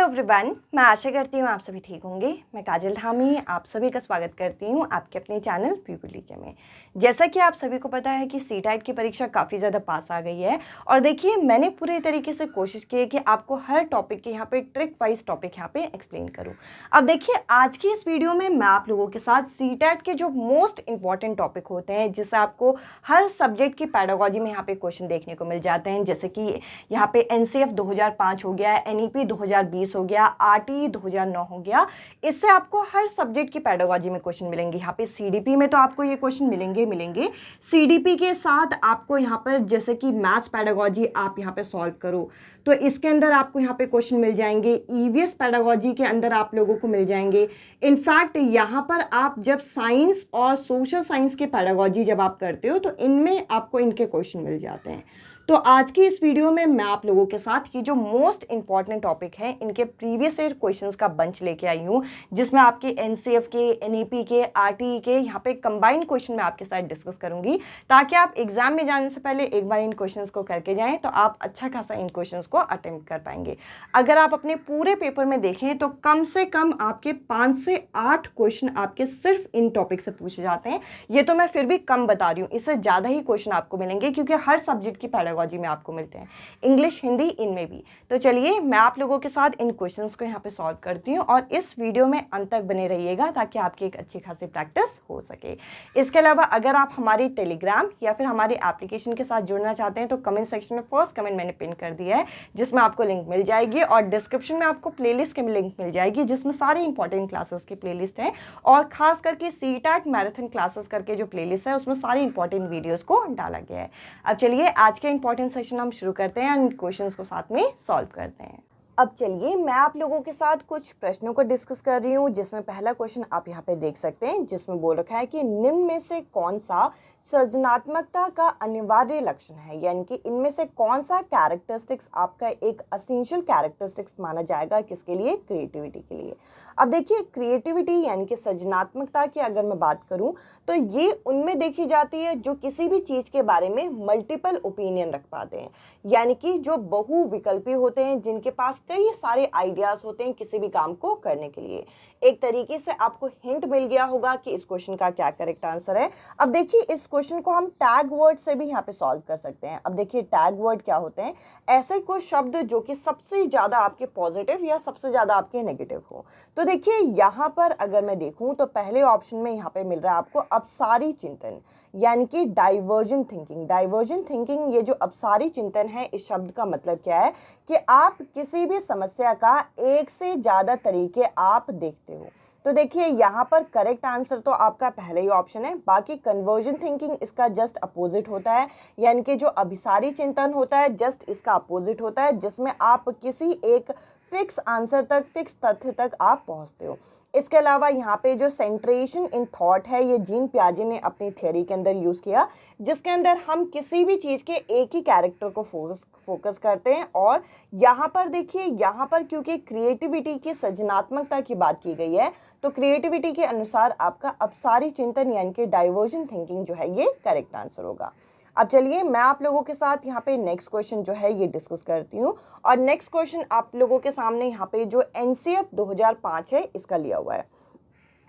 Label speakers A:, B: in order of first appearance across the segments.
A: Hello everyone, मैं आशा करती हूँ आप सभी ठीक होंगे। मैं काजल धामी आप सभी का स्वागत करती हूँ आपके अपने चैनल पीपल टीचर में। जैसा कि आप सभी को पता है कि सीटेट की परीक्षा काफ़ी ज़्यादा पास आ गई है और देखिए मैंने पूरे तरीके से कोशिश की है कि आपको हर टॉपिक के यहाँ पे ट्रिक वाइज टॉपिक यहाँ पे एक्सप्लेन करूँ। अब देखिए आज की इस वीडियो में मैं आप लोगों के साथ सीटेट के जो मोस्ट इंपॉर्टेंट टॉपिक होते हैं जिससे आपको हर सब्जेक्ट की पैडागोजी में यहाँ पे क्वेश्चन देखने को मिल जाते हैं, जैसे कि यहाँ पे NCF 2005 हो गया, NEP 2020 हो गया, RTE 2009 हो गया। इससे आपको हर सब्जेक्ट की पैडागोजी में क्वेश्चन मिलेंगे। यहाँ पे CDP में तो आपको ये क्वेश्चन मिलेंगे। CDP के साथ आपको यहाँ पर जैसे कि मैथ्स पैडागोजी आप यहाँ पे सॉल्व करो तो इसके अंदर आपको यहाँ पे क्वेश्चन मिल जाएंगे। EVS पैडागोजी के अंदर आप लोगों को मिल जाएंगे। इनफैक्ट यहाँ पर आप जब साइंस और सोशल साइंस के पैडागोजी जब आप करते हो तो इनमें आपको इनके क्वेश्चन मिल जाते हैं। तो आज की इस वीडियो में मैं आप लोगों के साथ ये जो मोस्ट इंपॉर्टेंट टॉपिक है इनके प्रीवियस ईयर क्वेश्चंस का बंच लेके आई हूँ, जिसमें आपके NCF के, NEP के, RTE के यहाँ पे कंबाइंड क्वेश्चन मैं आपके साथ डिस्कस करूंगी, ताकि आप एग्जाम में जाने से पहले एक बार इन क्वेश्चंस को करके जाएं तो आप अच्छा खासा इन क्वेश्चंस को अटेम्प्ट कर पाएंगे। अगर आप अपने पूरे पेपर में देखें तो कम से कम आपके 5 से 8 क्वेश्चन आपके सिर्फ इन टॉपिक से पूछे जाते हैं। ये तो मैं फिर भी कम बता रही हूँ, इससे ज़्यादा ही क्वेश्चन आपको मिलेंगे क्योंकि हर सब्जेक्ट की पैडागोजी में आपको मिलते हैं, इंग्लिश, हिंदी, इनमें भी। तो चलिए मैं आप लोगों के साथ इन क्वेश्चंस को यहाँ पे सॉल्व करती हूँ और इस वीडियो में अंत तक बने रहिएगा ताकि आपकी एक अच्छी खासी प्रैक्टिस हो सके। इसके अलावा अगर आप हमारी टेलीग्राम या फिर हमारी एप्लीकेशन के साथ जुड़ना चाहते हैं तो कमेंट सेक्शन में फर्स्ट कमेंट मैंने पिन कर दिया है, जिसमें आपको लिंक मिल जाएगी और डिस्क्रिप्शन में आपको प्लेलिस्ट की लिंक मिल जाएगी जिसमें सारी इंपॉर्टेंट क्लासेस की प्लेलिस्ट है और खास करके सीटेट मैराथन क्लासेस करके जो प्लेलिस्ट है उसमें सारी इंपॉर्टेंट वीडियोस को डाला गया है। अब चलिए आज के इंपॉर्टेंट सेशन हम शुरू करते हैं और क्वेश्चंस को साथ में सॉल्व करते हैं। अब चलिए मैं आप लोगों के साथ कुछ प्रश्नों को डिस्कस कर रही हूँ, जिसमें पहला क्वेश्चन आप यहाँ पे देख सकते हैं, जिसमें बोल रखा है कि निम्न में से कौन सा सृजनात्मकता का अनिवार्य लक्षण है, यानी कि इनमें से कौन सा कैरेक्टरिस्टिक्स आपका एक एसेंशियल कैरेक्टरिस्टिक्स माना जाएगा, किसके लिए? क्रिएटिविटी के लिए। अब देखिए क्रिएटिविटी यानी कि सृजनात्मकता की अगर मैं बात करूं तो ये उनमें देखी जाती है जो किसी भी चीज के बारे में मल्टीपल ओपिनियन रख पाते हैं, यानी कि जो बहुविकल्पी होते हैं, जिनके पास कई सारे आइडियाज होते हैं किसी भी काम को करने के लिए। एक तरीके से आपको हिंट मिल गया होगा कि इस क्वेश्चन का क्या करेक्ट आंसर है। अब देखिए इस क्वेश्चन को हम टैग वर्ड से भी यहाँ पे सॉल्व कर सकते हैं। अब देखिए टैग वर्ड क्या होते हैं? ऐसे कुछ शब्द जो कि सबसे ज्यादा आपके पॉजिटिव या सबसे ज्यादा आपके नेगेटिव हो। तो देखिए यहाँ पर अगर मैं देखूं तो पहले ऑप्शन में यहाँ पे मिल रहा है आपको अपसारी चिंतन, यानी कि डाइवर्जेंट थिंकिंग। डाइवर्जेंट थिंकिंग, ये जो अपसारी चिंतन है, इस शब्द का मतलब क्या है कि आप किसी भी समस्या का एक से ज्यादा तरीके आप देखते हो। तो देखिए यहाँ पर करेक्ट आंसर तो आपका पहले ही ऑप्शन है। बाकी कन्वर्जन थिंकिंग इसका जस्ट अपोजिट होता है, यानी कि जो अभिसारी चिंतन होता है जस्ट इसका अपोजिट होता है, जिसमें आप किसी एक फिक्स आंसर तक, फिक्स तथ्य तक आप पहुंचते हो। इसके अलावा यहाँ पे जो सेंट्रेशन इन थॉट है, ये जीन पियाजे ने अपनी थ्योरी के अंदर यूज किया, जिसके अंदर हम किसी भी चीज के एक ही कैरेक्टर को फोकस करते हैं। और यहाँ पर देखिए, यहाँ पर क्योंकि क्रिएटिविटी की सृजनात्मकता की बात की गई है तो क्रिएटिविटी के अनुसार आपका अपसारी चिंतन यानी कि डाइवर्जेंट थिंकिंग जो है ये करेक्ट आंसर होगा। अब चलिए मैं आप लोगों के साथ यहाँ पे नेक्स्ट क्वेश्चन जो है ये डिस्कस करती हूँ और नेक्स्ट क्वेश्चन आप लोगों के सामने यहाँ पे जो NCF 2005 है इसका लिया हुआ है।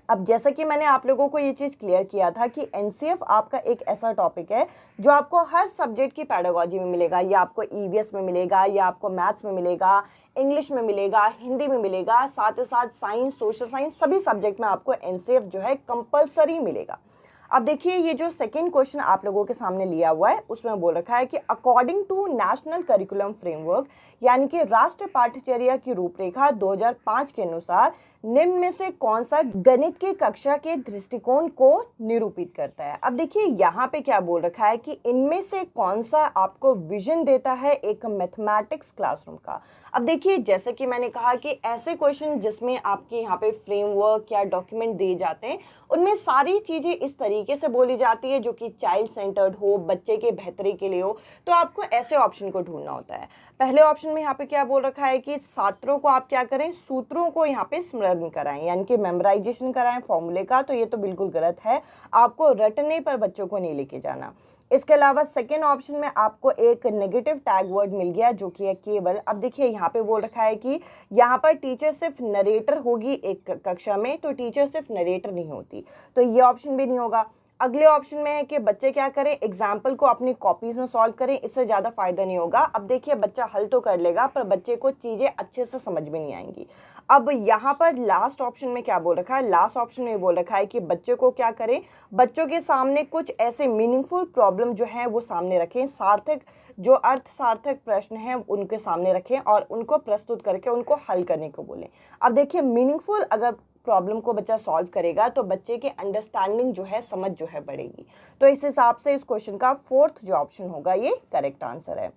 A: अब जैसा कि मैंने आप लोगों को ये चीज़ क्लियर किया था कि NCF आपका एक ऐसा टॉपिक है जो आपको हर सब्जेक्ट की पैडागोजी में मिलेगा। या आपको EVS में मिलेगा, या आपको मैथ्स में मिलेगा, इंग्लिश में मिलेगा, हिंदी में मिलेगा, साथ ही साथ साइंस, सोशल साइंस, सभी सब्जेक्ट में आपको NCF जो है कंपल्सरी मिलेगा। अब देखिए ये जो सेकेंड क्वेश्चन आप लोगों के सामने लिया हुआ है उसमें बोल रखा है कि according to national curriculum framework, यानी कि राष्ट्रीय पाठ्यचर्या की रूपरेखा 2005 के अनुसार निम्न में से कौन सा गणित की कक्षा के दृष्टिकोण को निरूपित करता है। अब देखिए यहाँ पे क्या बोल रखा है कि इनमें से कौन सा आपको विजन देता है एक मैथमेटिक्स क्लासरूम का। अब देखिए जैसे कि मैंने कहा कि ऐसे क्वेश्चन जिसमें आपके यहाँ पे फ्रेमवर्क या डॉक्यूमेंट दिए जाते हैं उनमें सारी चीजें इस तरीके से बोली जाती है जो कि चाइल्ड सेंटर्ड हो, बच्चे के बेहतरी के लिए हो, तो आपको ऐसे ऑप्शन को ढूंढना होता है। पहले ऑप्शन में यहाँ पे क्या बोल रखा है कि छात्रों को आप क्या करें, सूत्रों को यहाँ पे स्मरण कराएं, यानी कि मेमोराइजेशन कराएं फॉर्मूले का, तो ये तो बिल्कुल गलत है। आपको रटने पर बच्चों को नहीं लेके जाना। इसके अलावा सेकेंड ऑप्शन में आपको एक नेगेटिव टैग वर्ड मिल गया जो कि है केवल। अब देखिए यहाँ पे बोल रखा है कि यहाँ पर टीचर सिर्फ नरेटर होगी एक कक्षा में, तो टीचर सिर्फ नरेटर नहीं होती, तो ये ऑप्शन भी नहीं होगा। अगले ऑप्शन में है कि बच्चे क्या करें, एग्जाम्पल को अपनी कॉपीज में सॉल्व करें, इससे ज़्यादा फायदा नहीं होगा। अब देखिए बच्चा हल तो कर लेगा पर बच्चे को चीज़ें अच्छे से समझ में नहीं आएंगी। अब यहाँ पर लास्ट ऑप्शन में क्या बोल रखा है, लास्ट ऑप्शन में बोल रखा है कि बच्चे को क्या करें, बच्चों के सामने कुछ ऐसे मीनिंगफुल प्रॉब्लम जो है वो सामने रखें, सार्थक जो अर्थ सार्थक प्रश्न हैं उनके सामने रखें और उनको प्रस्तुत करके उनको हल करने को बोलें। अब देखिए मीनिंगफुल अगर प्रॉब्लम को बच्चा सॉल्व करेगा तो बच्चे के अंडरस्टैंडिंग जो है, समझ जो है बढ़ेगी। तो इस हिसाब से इस क्वेश्चन का फोर्थ जो ऑप्शन होगा ये करेक्ट आंसर है।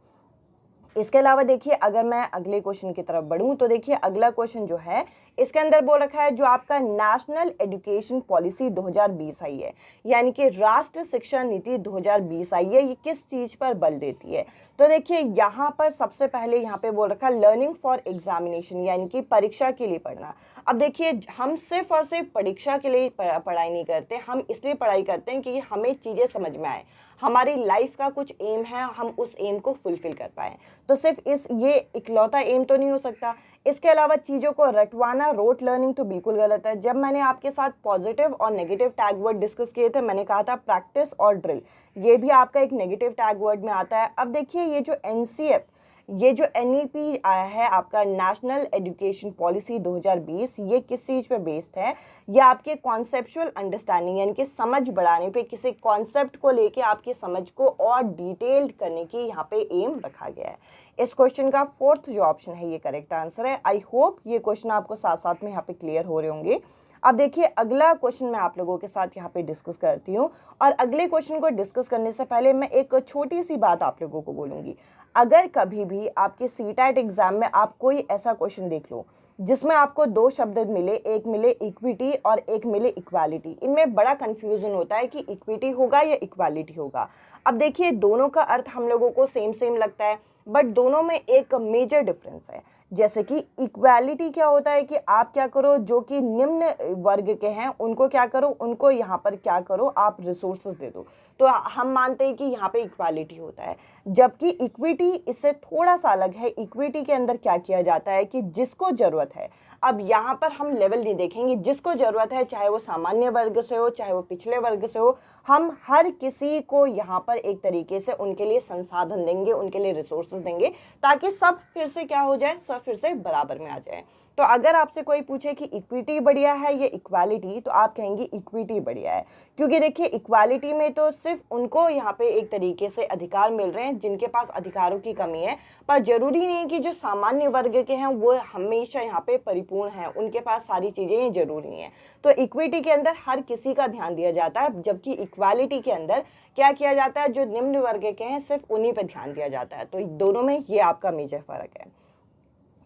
A: इसके अलावा देखिए अगर मैं अगले क्वेश्चन की तरफ बढ़ूं तो देखिए अगला क्वेश्चन जो है इसके अंदर बोल रखा है जो आपका नेशनल एजुकेशन पॉलिसी 2020 आई है, यानी कि राष्ट्रीय शिक्षा नीति 2020 आई है, ये किस चीज़ पर बल देती है। तो देखिए यहाँ पर सबसे पहले यहाँ पे बोल रखा है लर्निंग फॉर एग्जामिनेशन, यानी कि परीक्षा के लिए पढ़ना। अब देखिए हम सिर्फ और सिर्फ परीक्षा के लिए पढ़ाई नहीं करते, हम इसलिए पढ़ाई करते हैं कि हमें चीज़ें समझ में आए, हमारी लाइफ का कुछ एम है, हम उस एम को फुलफिल कर पाएँ। तो सिर्फ ये इकलौता एम तो नहीं हो सकता। इसके अलावा चीज़ों को रटवाना, रोट लर्निंग तो बिल्कुल गलत है। जब मैंने आपके साथ पॉजिटिव और नेगेटिव टैग वर्ड डिस्कस किए थे, मैंने कहा था प्रैक्टिस और ड्रिल, ये भी आपका एक नेगेटिव टैग वर्ड में आता है। अब देखिए ये जो NCF, ये जो NEP आया है आपका नेशनल एजुकेशन पॉलिसी 2020, ये किस चीज़ पे बेस्ड है, ये आपके कॉन्सेप्चुअल अंडरस्टैंडिंग यानी कि समझ बढ़ाने पे, किसी कॉन्सेप्ट को लेके आपकी समझ को और डिटेल्ड करने की यहाँ पे एम रखा गया है। इस क्वेश्चन का फोर्थ जो ऑप्शन है ये करेक्ट आंसर है। आई होप ये क्वेश्चन आपको साथ साथ में यहाँ पे क्लियर हो रहे होंगे। अब देखिए अगला क्वेश्चन मैं आप लोगों के साथ यहाँ पे डिस्कस करती हूँ, और अगले क्वेश्चन को डिस्कस करने से पहले मैं एक छोटी सी बात आप लोगों को बोलूँगी। अगर कभी भी आपके CTET एग्जाम में आप कोई ऐसा क्वेश्चन देख लो जिसमें आपको दो शब्द मिले, एक मिले इक्विटी और एक मिले इक्वालिटी, इनमें बड़ा कंफ्यूजन होता है कि इक्विटी होगा या इक्वालिटी होगा। अब देखिए दोनों का अर्थ हम लोगों को सेम सेम लगता है, बट दोनों में एक मेजर डिफरेंस है। जैसे कि इक्वालिटी क्या होता है कि आप क्या करो, जो कि निम्न वर्ग के हैं उनको क्या करो, उनको यहाँ पर क्या करो, आप रिसोर्सेज दे दो, तो हम मानते हैं कि यहाँ पे इक्वालिटी होता है। जबकि इक्विटी इससे थोड़ा सा अलग है। इक्विटी के अंदर क्या किया जाता है कि जिसको ज़रूरत है, अब यहाँ पर हम लेवल नहीं देखेंगे, जिसको ज़रूरत है, चाहे वो सामान्य वर्ग से हो चाहे वो पिछले वर्ग से हो, हम हर किसी को यहाँ पर एक तरीके से उनके लिए संसाधन देंगे, उनके लिए रिसोर्सेज देंगे, ताकि सब फिर से क्या हो जाए, सब फिर से बराबर में आ जाए। तो अगर आपसे कोई पूछे कि इक्विटी बढ़िया है या इक्वालिटी, तो आप कहेंगे इक्विटी बढ़िया है, क्योंकि देखिए इक्वालिटी में तो सिर्फ उनको यहाँ पे एक तरीके से अधिकार मिल रहे हैं जिनके पास अधिकारों की कमी है, पर जरूरी नहीं कि जो सामान्य वर्ग के हैं वो हमेशा यहाँ पे परिपूर्ण हैं, उनके पास सारी चीज़ें जरूरी नहीं है। तो इक्विटी के अंदर हर किसी का ध्यान दिया जाता है, जबकि इक्वालिटी के अंदर क्या किया जाता है, जो निम्न वर्ग के हैं सिर्फ उन्हीं पर ध्यान दिया जाता है। तो दोनों में ये आपका मेजर फर्क है।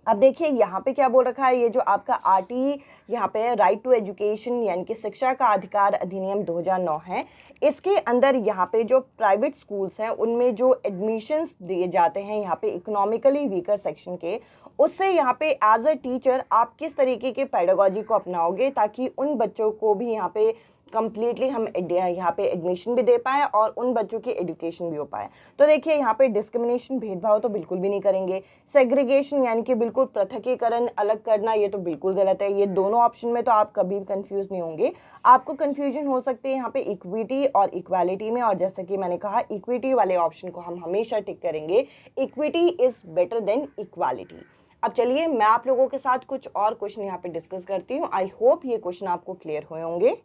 A: अब देखिए यहाँ पे क्या बोल रखा है, ये जो आपका RTE यहाँ पे राइट टू एजुकेशन यानी कि शिक्षा का अधिकार अधिनियम 2009 है, इसके अंदर यहाँ पे जो प्राइवेट स्कूल्स हैं उनमें जो एडमिशन्स दिए जाते हैं यहाँ पे इकोनॉमिकली वीकर सेक्शन के, उससे यहाँ पे एज अ टीचर आप किस तरीके के पेडागोजी को अपनाओगे ताकि उन बच्चों को भी यहाँ पे कम्प्लीटली हम यहाँ पे एडमिशन भी दे पाएँ और उन बच्चों की एजुकेशन भी हो पाए। तो देखिए यहाँ पे डिस्क्रिमिनेशन, भेदभाव तो बिल्कुल भी नहीं करेंगे। सेग्रीगेशन यानी कि बिल्कुल पृथकीकरण, अलग करना, ये तो बिल्कुल गलत है। ये दोनों ऑप्शन में तो आप कभी भी कंफ्यूज नहीं होंगे। आपको कंफ्यूजन हो सकती है यहाँ पे इक्विटी और इक्वालिटी में, और जैसे कि मैंने कहा इक्विटी वाले ऑप्शन को हम हमेशा टिक करेंगे। Equity is better than equality. अब चलिए मैं आप लोगों के साथ कुछ और क्वेश्चन यहाँ पे डिस्कस करती हूँ। आई होप ये क्वेश्चन आपको क्लियर हुए होंगे।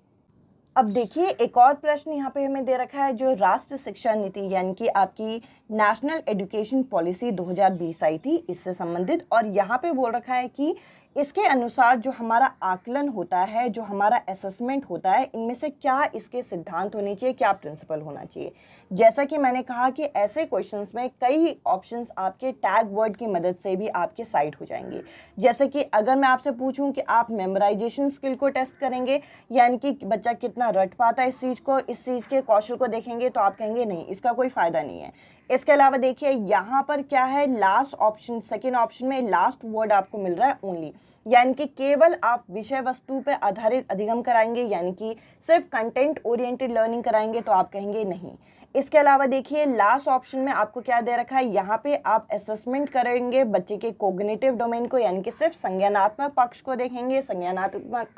A: अब देखिए एक और प्रश्न यहाँ पे हमें दे रखा है जो राष्ट्रीय शिक्षा नीति यानी कि आपकी नेशनल एजुकेशन पॉलिसी 2020 आई थी, इससे संबंधित, और यहाँ पे बोल रखा है कि इसके अनुसार जो हमारा आकलन होता है, जो हमारा असेसमेंट होता है, इनमें से क्या इसके सिद्धांत होने चाहिए, क्या प्रिंसिपल होना चाहिए। जैसा कि मैंने कहा कि ऐसे क्वेश्चंस में कई ऑप्शंस आपके टैग वर्ड की मदद से भी आपके साइड हो जाएंगे। जैसे कि अगर मैं आपसे पूछूं कि आप मेमोराइजेशन स्किल को टेस्ट करेंगे, यानी कि बच्चा कितना रट पाता है इस चीज़ को, इस चीज़ के कौशल को देखेंगे, तो आप कहेंगे नहीं, इसका कोई फ़ायदा नहीं है। इसके अलावा देखिए यहाँ पर क्या है, लास्ट ऑप्शन, सेकेंड ऑप्शन में लास्ट वर्ड आपको मिल रहा है ओनली, यानी कि केवल आप विषय वस्तु पर आधारित अधिगम कराएंगे, यानी कि सिर्फ कंटेंट ओरिएंटेड लर्निंग कराएंगे, तो आप कहेंगे नहीं। इसके अलावा देखिए लास्ट ऑप्शन में आपको क्या दे रखा है, यहाँ पे आप असेसमेंट करेंगे बच्चे के कोग्निटिव डोमेन को, यानी कि सिर्फ संज्ञानात्मक पक्ष को देखेंगे, संज्ञानात्मक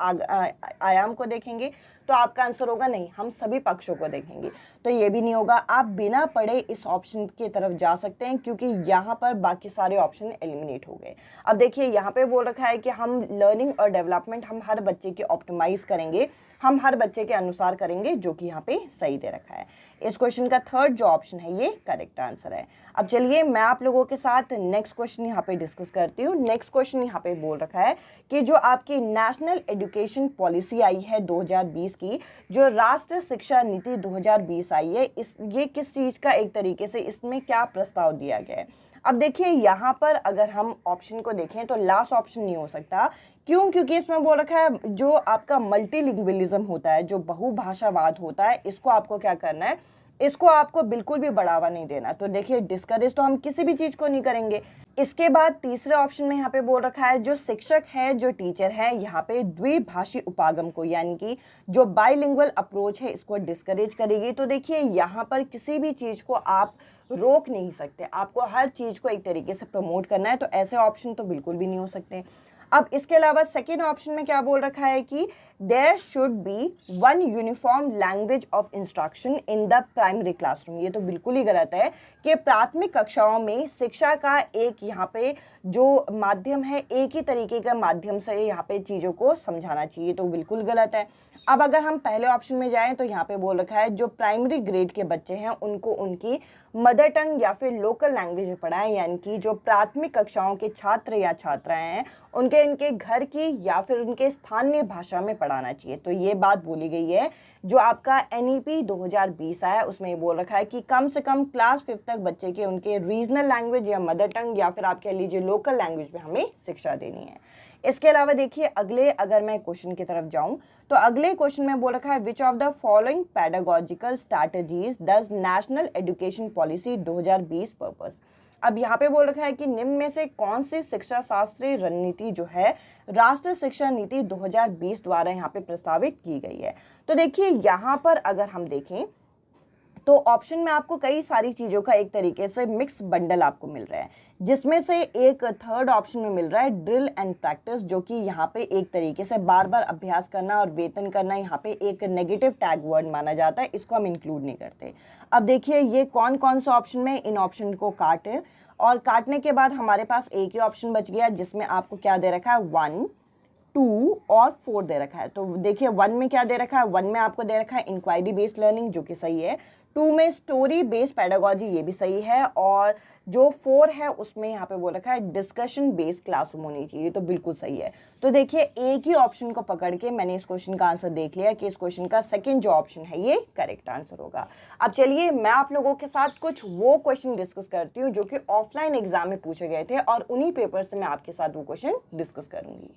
A: आयाम को देखेंगे, तो आपका आंसर होगा नहीं, हम सभी पक्षों को देखेंगे। तो ये भी नहीं होगा, आप बिना पढ़े इस ऑप्शन की तरफ जा सकते हैं क्योंकि यहाँ पर बाकी सारे ऑप्शन एलिमिनेट हो गए। अब देखिए यहाँ पे बोल रखा है कि हम लर्निंग और डेवलपमेंट हम हर बच्चे की ऑप्टिमाइज करेंगे, हम हर बच्चे के अनुसार करेंगे, जो कि यहाँ पे सही दे रखा है। इस क्वेश्चन का थर्ड जो ऑप्शन है ये करेक्ट आंसर है। अब चलिए मैं आप लोगों के साथ नेक्स्ट क्वेश्चन यहाँ पे डिस्कस करती हूँ। नेक्स्ट क्वेश्चन यहाँ पे बोल रखा है कि जो आपकी नेशनल एजुकेशन पॉलिसी आई है 2020 की, जो राष्ट्रीय शिक्षा नीति 2020 आई है, ये किस चीज़ का एक तरीके से इसमें क्या प्रस्ताव दिया गया है। अब देखिए यहाँ पर अगर हम ऑप्शन को देखें तो लास्ट ऑप्शन नहीं हो सकता। क्यों? क्योंकि इसमें बोल रखा है जो आपका मल्टीलिंग्विलिज्म होता है, जो बहुभाषावाद होता है, इसको आपको क्या करना है, इसको आपको बिल्कुल भी बढ़ावा नहीं देना। तो देखिए डिस्करेज तो हम किसी भी चीज़ को नहीं करेंगे। इसके बाद तीसरे ऑप्शन में यहाँ पे बोल रखा है जो शिक्षक है, जो टीचर है, यहाँ पे द्विभाषी उपागम को, यानी कि जो बाइलिंगुअल अप्रोच है, इसको डिस्करेज करेगी। तो देखिए यहाँ पर किसी भी चीज़ को आप रोक नहीं सकते, आपको हर चीज़ को एक तरीके से प्रमोट करना है, तो ऐसे ऑप्शन तो बिल्कुल भी नहीं हो सकते। अब इसके अलावा सेकेंड ऑप्शन में क्या बोल रखा है कि there should be one uniform language of instruction in the primary classroom. ये तो बिल्कुल ही गलत है कि प्राथमिक कक्षाओं में शिक्षा का एक यहाँ पे जो माध्यम है, एक ही तरीके का माध्यम से यहाँ पे चीज़ों को समझाना चाहिए, तो बिल्कुल गलत है। अब अगर हम पहले ऑप्शन में जाएं तो यहाँ पे बोल रखा है जो प्राइमरी ग्रेड के बच्चे हैं उनको उनकी मदर टंग या फिर लोकल लैंग्वेज में पढ़ाएं, यानी कि जो प्राथमिक कक्षाओं के छात्र या छात्राएं हैं उनके इनके घर की या फिर उनके स्थानीय भाषा में पढ़ाना चाहिए। तो ये बात बोली गई है। जो आपका NEP 2020 आया उसमें ये बोल रखा है कि कम से कम क्लास 5 तक बच्चे के उनके रीजनल लैंग्वेज या मदर टंग या फिर आप कह लीजिए लोकल लैंग्वेज में हमें शिक्षा देनी है। इसके अलावा देखिए अगले अगर मैं क्वेश्चन की तरफ जाऊं तो अगले क्वेश्चन में बोल रखा है which of the following pedagogical strategies does national education policy 2020 purpose. अब यहाँ पे बोल रखा है कि निम्न में से कौन सी शिक्षा शास्त्रीय रणनीति जो है राष्ट्रीय शिक्षा नीति 2020 द्वारा यहाँ पे प्रस्तावित की गई है। तो देखिए यहाँ पर अगर हम देखें तो ऑप्शन में आपको कई सारी चीज़ों का एक तरीके से मिक्स बंडल आपको मिल रहा है, जिसमें से एक थर्ड ऑप्शन में मिल रहा है ड्रिल एंड प्रैक्टिस, जो कि यहाँ पे एक तरीके से बार बार अभ्यास करना और वेतन करना यहाँ पे एक नेगेटिव टैग वर्ड माना जाता है, इसको हम इंक्लूड नहीं करते। अब देखिए ये कौन कौन सा ऑप्शन में, इन ऑप्शन को काटे और काटने के बाद हमारे पास एक ही ऑप्शन बच गया जिसमें आपको क्या दे रखा है 1, 2 और 4 दे रखा है। तो देखिए 1 में क्या दे रखा है, 1 में आपको दे रखा है इंक्वायरी बेस्ड लर्निंग जो कि सही है, 2 में स्टोरी बेस्ड पेडागोजी ये भी सही है, और जो 4 है उसमें यहाँ पे बोल रखा है डिस्कशन बेस्ड क्लासरूम होनी चाहिए, तो बिल्कुल सही है। तो देखिए एक ही ऑप्शन को पकड़ के मैंने इस क्वेश्चन का आंसर देख लिया कि इस क्वेश्चन का सेकंड जो ऑप्शन है ये करेक्ट आंसर होगा। अब चलिए मैं आप लोगों के साथ कुछ वो क्वेश्चन डिस्कस करती हूँ जो कि ऑफलाइन एग्जाम में पूछे गए थे और उन्हीं पेपर से मैं आपके साथ वो क्वेश्चन डिस्कस करूंगी।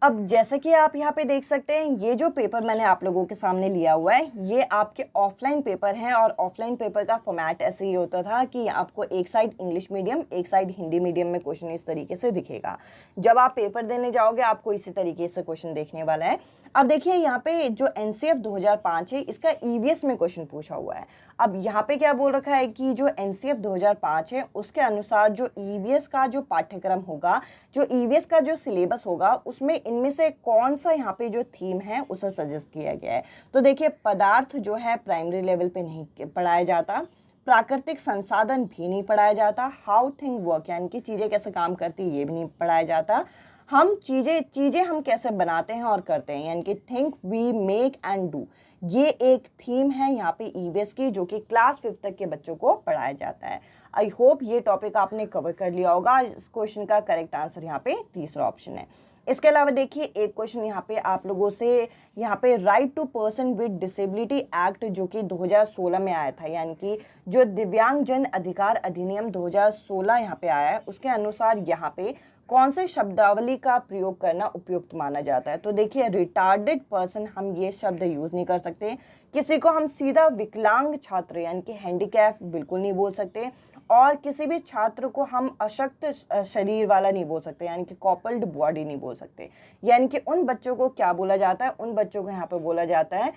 A: अब जैसे कि आप यहाँ पे देख सकते हैं ये जो पेपर मैंने आप लोगों के सामने लिया हुआ है ये आपके ऑफलाइन पेपर हैं, और ऑफलाइन पेपर का फॉर्मेट ऐसे ही होता था कि आपको एक साइड इंग्लिश मीडियम एक साइड हिंदी मीडियम में क्वेश्चन इस तरीके से दिखेगा। जब आप पेपर देने जाओगे आपको इसी तरीके से क्वेश्चन देखने वाला है। अब देखिए यहाँ पे जो NCF 2005 है इसका EVS में क्वेश्चन पूछा हुआ है। अब यहाँ पे क्या बोल रखा है कि जो NCF 2005 है उसके अनुसार जो EVS का जो पाठ्यक्रम होगा, जो EVS का जो सिलेबस होगा उसमें इनमें से कौन सा यहाँ पे जो थीम है उसे सजेस्ट किया गया है। तो देखिए पदार्थ जो है प्राइमरी लेवल पे नहीं पढ़ाया जाता, प्राकृतिक संसाधन भी नहीं पढ़ाया जाता, हाउ थिंग वर्क यानी कि चीज़ें कैसे काम करती है ये भी नहीं पढ़ाया जाता, हम चीज़ें हम कैसे बनाते हैं और करते हैं यानी कि think we make and do, ये एक थीम है यहाँ पे EVS की जो कि क्लास 5 तक के बच्चों को पढ़ाया जाता है। आई होप ये टॉपिक आपने कवर कर लिया होगा। इस क्वेश्चन का करेक्ट आंसर यहाँ पे तीसरा ऑप्शन है। इसके अलावा देखिए एक क्वेश्चन यहाँ पे आप लोगों से यहाँ पे right to person with disability act जो कि 2016 में आया था, यानी कि जो दिव्यांग जन अधिकार अधिनियम 2016 यहाँ पे आया है उसके अनुसार यहाँ पे कौन से शब्दावली का प्रयोग करना उपयुक्त माना जाता है। तो देखिए रिटार्डेड पर्सन हम ये शब्द यूज़ नहीं कर सकते, किसी को हम सीधा विकलांग छात्र यानी कि हैंडीकैप बिल्कुल नहीं बोल सकते, और किसी भी छात्र को हम अशक्त शरीर वाला नहीं बोल सकते यानी कि कॉपल्ड बॉडी नहीं बोल सकते। यानी कि उन बच्चों को क्या बोला जाता है, उन बच्चों को यहाँ पे बोला जाता है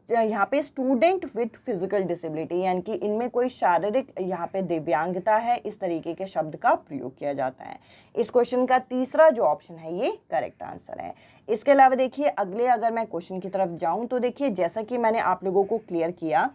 A: यहाँ पे स्टूडेंट विद फिजिकल डिसेबिलिटी, यानी कि इनमें कोई शारीरिक यहाँ पे दिव्यांगता है, इस तरीके के शब्द का प्रयोग किया जाता है। इस क्वेश्चन का तीसरा जो ऑप्शन है ये करेक्ट आंसर है। इसके अलावा देखिए अगले अगर मैं क्वेश्चन की तरफ जाऊं तो देखिए जैसा कि मैंने आप लोगों को क्लियर किया,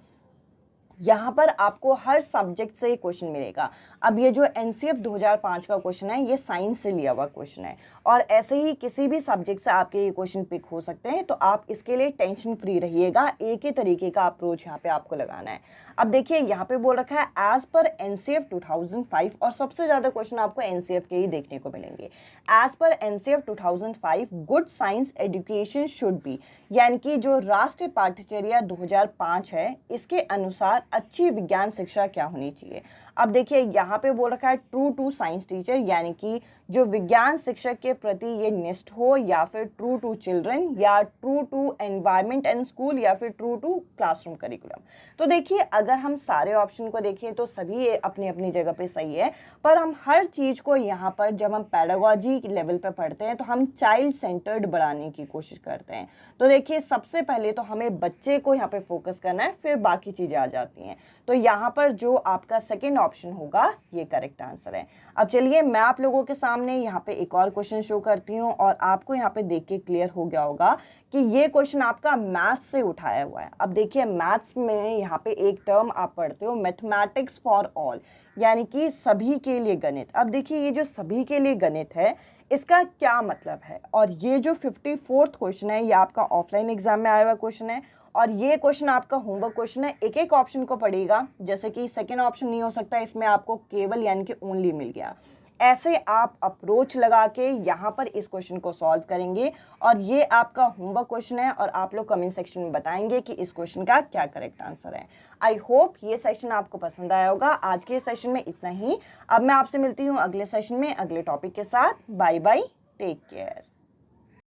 A: यहाँ पर आपको हर सब्जेक्ट से क्वेश्चन मिलेगा। अब ये जो एनसीएफ 2005 का क्वेश्चन है ये साइंस से लिया हुआ क्वेश्चन है और ऐसे ही किसी भी सब्जेक्ट से आपके ये क्वेश्चन पिक हो सकते हैं, तो आप इसके लिए टेंशन फ्री रहिएगा। एक ही तरीके का अप्रोच यहाँ पे आपको लगाना है। अब देखिए यहाँ पे बोल रखा है एज पर एनसीएफ 2005 और सबसे ज़्यादा क्वेश्चन आपको एनसीएफ के ही देखने को मिलेंगे। As per NCF 2005 good science education should be, यानी कि जो राष्ट्रीय पाठ्यचर्या 2005 है इसके अनुसार अच्छी विज्ञान शिक्षा क्या होनी चाहिए। अब देखिए यहाँ पे बोल रखा है ट्रू टू साइंस टीचर, यानी कि जो विज्ञान शिक्षक के प्रति ये निष्ठ हो, या फिर ट्रू टू चिल्ड्रन, या true to environment and school, या फिर ट्रू टू क्लासरूम करिकुलम। तो देखिए अगर हम सारे ऑप्शन को देखें तो सभी अपनी अपनी जगह पे सही है, पर हम हर चीज को यहाँ पर जब हम पेडागॉजी लेवल पे पढ़ते हैं तो हम चाइल्ड सेंटर्ड बढ़ाने की कोशिश करते हैं। तो देखिए सबसे पहले तो हमें बच्चे को यहाँ पे फोकस करना है, फिर बाकी चीजें आ जाती हैं। तो यहाँ पर जो आपका सेकेंड ऑप्शन होगा ये करेक्ट आंसर है। अब चलिए मैं आप लोगों के सामने यहाँ पे एक और क्वेश्चन शो करती हूँ और आपको यहाँ पे देख के क्लियर हो गया होगा कि ये क्वेश्चन आपका मैथ्स से उठाया हुआ है। अब देखिए मैथ्स में यहाँ पे एक टर्म आप पढ़ते हो मैथमेटिक्स फॉर ऑल, यानी कि सभी के लिए गणित। अब देखिए ये जो सभी के लिए गणित है इसका क्या मतलब है, और ये जो 54th क्वेश्चन है ये आपका ऑफलाइन एग्जाम में आया हुआ क्वेश्चन है और ये क्वेश्चन आपका होमवर्क क्वेश्चन है। एक एक ऑप्शन को पढ़िएगा, जैसे कि सेकेंड ऑप्शन नहीं हो सकता, इसमें आपको केवल यानी कि ओनली मिल गया। ऐसे आप अप्रोच लगा के यहाँ पर इस क्वेश्चन को सॉल्व करेंगे और ये आपका होमवर्क क्वेश्चन है और आप लोग कमेंट सेक्शन में बताएंगे कि इस क्वेश्चन का क्या करेक्ट आंसर है। आई होप ये सेशन आपको पसंद आया होगा। आज के सेशन में इतना ही। अब मैं आपसे मिलती हूँ अगले सेशन में अगले टॉपिक के साथ। Bye bye, take care.